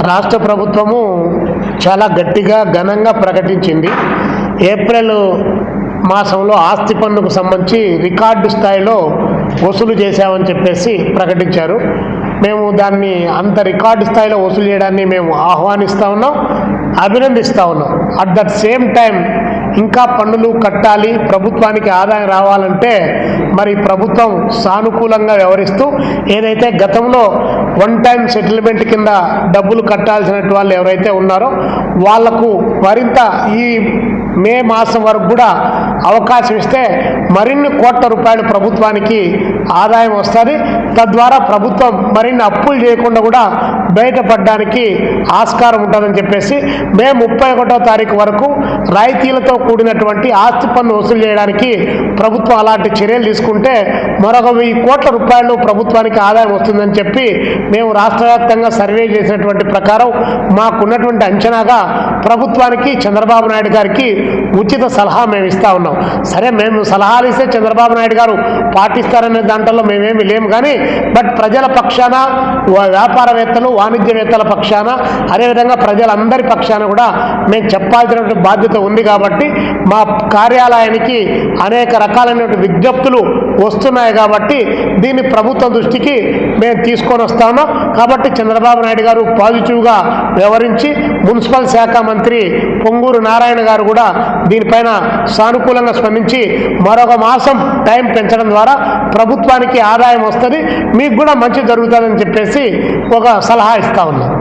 రాష్ట్ర ప్రభుత్వము చాలా గట్టిగా ఘనంగా ప్రకటించింది. ఏప్రిల్ మాసంలో ఆస్తి పన్నుకు సంబంధించి రికార్డు స్థాయిలో వసూలు చేశామని చెప్పేసి ప్రకటించారు. మేము దాన్ని అంత రికార్డు స్థాయిలో వసూలు చేయడాన్ని మేము ఆహ్వానిస్తూ ఉన్నాం, అభినందిస్తూ ఉన్నాం. అట్ దట్ సేమ్ టైం ఇంకా పన్నులు కట్టాలి, ప్రభుత్వానికి ఆదాయం రావాలంటే మరి ప్రభుత్వం సానుకూలంగా వ్యవహరిస్తూ ఏదైతే గతంలో వన్ టైం సెటిల్మెంట్ కింద డబ్బులు కట్టాల్సిన వాళ్ళు ఎవరైతే ఉన్నారో వాళ్లకు మరింత ఈ మే మాసం వరకు కూడా అవకాశం ఇస్తే మరిన్ని కోట్ల రూపాయలు ప్రభుత్వానికి ఆదాయం వస్తుంది. తద్వారా ప్రభుత్వం మరిన్ని అప్పులు చేయకుండా కూడా బయటపడడానికి ఆస్కారం ఉంటుందని చెప్పేసి మే 31వ తారీఖు వరకు రాయితీలతో కూడినటువంటి ఆస్తి పన్ను వసూలు చేయడానికి ప్రభుత్వం అలాంటి చర్యలు తీసుకుంటే మరొక 1000 కోట్ల రూపాయలు ప్రభుత్వానికి ఆదాయం వస్తుందని చెప్పి మేము రాష్ట్ర వ్యాప్తంగా సర్వే చేసినటువంటి ప్రకారం మాకున్నటువంటి అంచనాగా ప్రభుత్వానికి చంద్రబాబు నాయుడు గారికి ఉచిత సలహా మేము ఇస్తూ ఉన్నాం. సరే, మేము సలహాలు ఇస్తే చంద్రబాబు నాయుడు గారు పాటిస్తారనే దాంట్లో మేమేమి లేము, కానీ బట్ ప్రజల పక్షాన, వ్యాపారవేత్తలు వాణిజ్యవేత్తల పక్షాన, అదేవిధంగా ప్రజలందరి పక్షాన కూడా మేము చెప్పాల్సినటువంటి బాధ్యత ఉంది. కాబట్టి మా కార్యాలయానికి అనేక రకాలైనటువంటి విజ్ఞప్తులు వస్తున్నాయి కాబట్టి దీన్ని ప్రభుత్వం దృష్టికి మేము తీసుకొని వస్తా ఉన్నాం. కాబట్టి చంద్రబాబు నాయుడు గారు పాజిటివ్గా వ్యవహరించి మున్సిపల్ శాఖ మంత్రి పొంగూరు నారాయణ గారు కూడా దీనిపైన సానుకూలంగా స్పందించి మరొక మాసం టైం పెంచడం ద్వారా ప్రభుత్వానికి ఆదాయం వస్తుంది, మీకు కూడా మంచి జరుగుతుందని చెప్పేసి ఒక సలహా ఇస్తా ఉన్నాం.